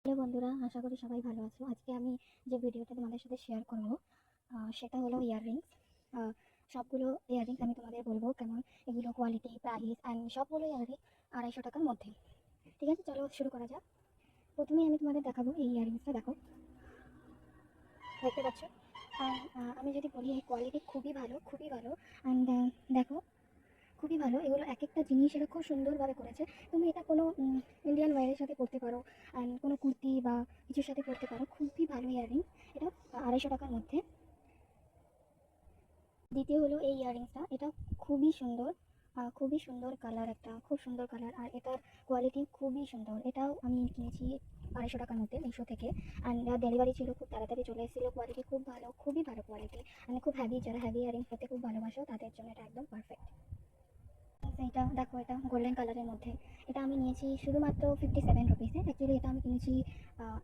Hello বন্ধুরা, আশা করি সবাই ভালো আছো। আজকে আমি যে ভিডিওটা তোমাদের সাথে শেয়ার করব সেটা হলো ইয়াররিংস। সবগুলো ইয়াররিংস আমি তোমাদের বলবো কেমন, এগুলো কোয়ালিটি, প্রাইস অ্যান্ড সবগুলো ইয়াররিং 250 টাকার মধ্যে। ঠিক আছে, চলো শুরু করা যাক। প্রথমেই আমি তোমাদের দেখাবো এই ইয়াররিংসটা। দেখো, দেখতে পাচ্ছ। আমি যদি বলি এই কোয়ালিটি খুবই ভালো, খুবই ভালো। অ্যান্ড দেখো, খুবই ভালো। এগুলো এক একটা জিনিস এরা খুব সুন্দরভাবে করেছে। তুমি এটা কোনো ইন্ডিয়ান ওয়্যারের সাথে পরতে পারো, অ্যান্ড কোনো কুর্তি বা কিছুর সাথে পরতে পারো। খুবই ভালো ইয়াররিং। এটা 250 টাকার মধ্যে। দ্বিতীয় হলো এই ইয়াররিংসটা, এটা খুবই সুন্দর, খুবই সুন্দর কালার, একটা খুব সুন্দর কালার। আর এটার কোয়ালিটি খুবই সুন্দর। এটাও আমি কিনেছি 250 টাকার মধ্যে মিশো থেকে। অ্যান্ড ডেলিভারি ছিল, খুব তাড়াতাড়ি চলে এসেছিলো। কোয়ালিটি খুব ভালো, খুবই ভালো কোয়ালিটি। মানে খুব হেভি, যারা হেভি ইয়াররিংস পরতে খুব ভালোবাসো তাদের জন্য এটা একদম পারফেক্ট। এইটা দেখো, এটা গোল্ডেন কালারের মধ্যে। এটা আমি নিয়েছি শুধুমাত্র 57 রুপিসে। অ্যাকচুয়ালি এটা আমি কিনেছি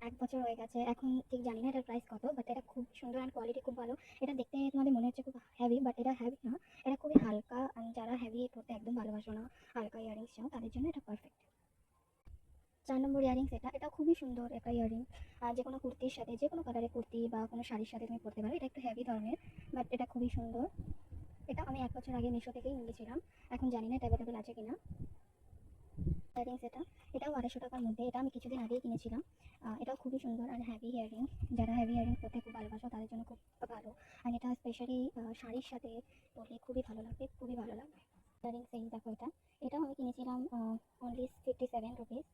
1 বছর হয়ে গেছে। এখন ঠিক জানি না এটার প্রাইস কত, বাট এটা খুব সুন্দর অ্যান্ড কোয়ালিটি খুব ভালো। এটা দেখতে তোমাদের মনে হচ্ছে খুব হেভি, বাট এটা হেভি না, এটা খুবই হালকা। যারা হেভি পড়তে একদম ভালোবাসো না, হালকা ইয়াররিংস চাও, তাদের জন্য এটা পারফেক্ট। 4 নম্বর ইয়াররিংস, এটা খুবই সুন্দর একটা ইয়াররিং। যে কোনো কুর্তির সাথে, যে কোনো কালারের কুর্তি বা কোনো শাড়ির সাথে তুমি পরতে পারো। এটা একটু হেভি ধরনের, বাট এটা খুবই সুন্দর। এটা আমি 1 বছর আগে মিশো থেকেই নিয়েছিলাম। এখন জানি না এটা অ্যাভেলেবেল আছে কিনা। ইয়াররিংস, এটাও 250 টাকার মধ্যে। এটা আমি কিছুদিন আগেই কিনেছিলাম। এটাও খুবই সুন্দর আর হেভি ইয়াররিং। যারা হেভি ইয়াররিং পরতে খুব ভালোবাসো তাদের জন্য খুব ভালো। আর এটা স্পেশালি শাড়ির সাথে পরলে খুবই ভালো লাগবে, খুবই ভালো লাগবে। ইয়াররিংস, এই দেখো, এটাও আমি কিনেছিলাম অনলি 57 রুপিস।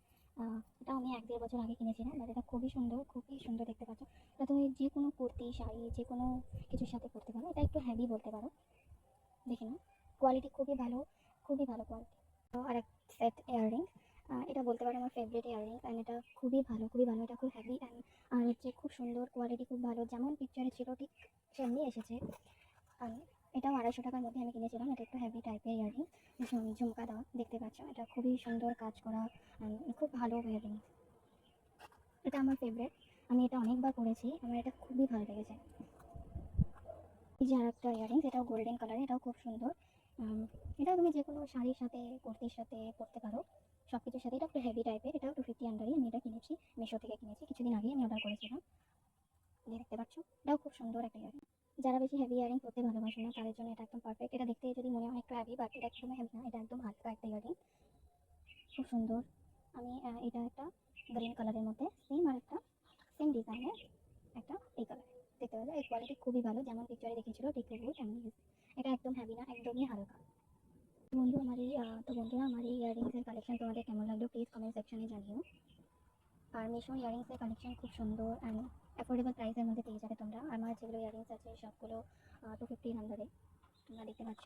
এটাও আমি 1-1.5 বছর আগে কিনেছিলাম। বাট এটা খুবই সুন্দর, খুবই সুন্দর দেখতে পাচ্ছ। এটা তুমি যে কোনো কুর্তি, শাড়ি, যে কোনো কিছুর সাথে পরতে পারো। এটা একটু হেভি বলতে পারো, দেখে নাও। কোয়ালিটি খুবই ভালো, খুবই ভালো কোয়ালিটি। আর এক সেট ইয়াররিং, এটা বলতে পারো আমার ফেভারিট ইয়াররিং। অ্যান্ড এটা খুবই ভালো, খুবই ভালো। এটা খুব হেভি অ্যান্ড আর হচ্ছে খুব সুন্দর, কোয়ালিটি খুব ভালো। যেমন পিকচারে ছিল ঠিক সেমনি এসেছে। আর এটাও 250 টাকার মধ্যে আমি কিনেছিলাম। এটা একটু হেভি টাইপের ইয়াররিং, ঝুমকা দেওয়া, দেখতে পাচ্ছ। এটা খুবই সুন্দর কাজ করা, খুব ভালো ইয়াররিং। এটা আমার ফেভারিট, আমি এটা অনেকবার পরেছি, আমার এটা খুবই ভালো লেগেছে। এই যে আরেকটা ইয়াররিংস, এটাও গোল্ডেন কালার, এটাও খুব সুন্দর। এটাও তুমি যে কোনো শাড়ির সাথে, কুর্তির সাথে পরতে পারো, সব কিছুর সাথে। এটা একটু হেভি টাইপের, এটাও 250 আন্ডারই। আমি এটা কিনেছি, মিশো থেকে কিনেছি, কিছুদিন আগেই আমি অর্ডার করেছিলাম। দেখতে পাচ্ছ, এটাও খুব সুন্দর একটা ইয়াররিং। যারা বেশি হেভি ইয়াররিং পরতে ভালোবাসে না তাদের জন্য এটা একদম পারফেক্ট। এটা দেখতে যদি মনে হয় একটু হেভি, বাট এটা একদম হেভি না, এটা একদম হালকা একটা ইয়াররিং, খুব সুন্দর। আমি এটা একটা গ্রিন কালারের মধ্যে, সেম আর একটা সেম ডিজাইনের একটা এই কালার, দেখতে পাচ্ছ। এই কোয়ালিটি খুবই ভালো, যেমন পিকচারে দেখেছিল ঠিক তেমন। এটা একদম হেভি না, একদমই হালকা। বন্ধুরা, আমার এই ইয়াররিংসের কালেকশন তোমাদের কেমন লাগলো প্লিজ কমেন্ট সেকশনে জানিও। আর মিশো ইয়াররিংসের কালেকশন খুব সুন্দর অ্যান্ড অ্যাফোর্ডেবল প্রাইসের মধ্যে পেয়ে যাবে তোমরা। আমার যেগুলো ইয়াররিংস আছে সবগুলো 250 আন্ডারে, তোমরা দেখতে পাচ্ছ।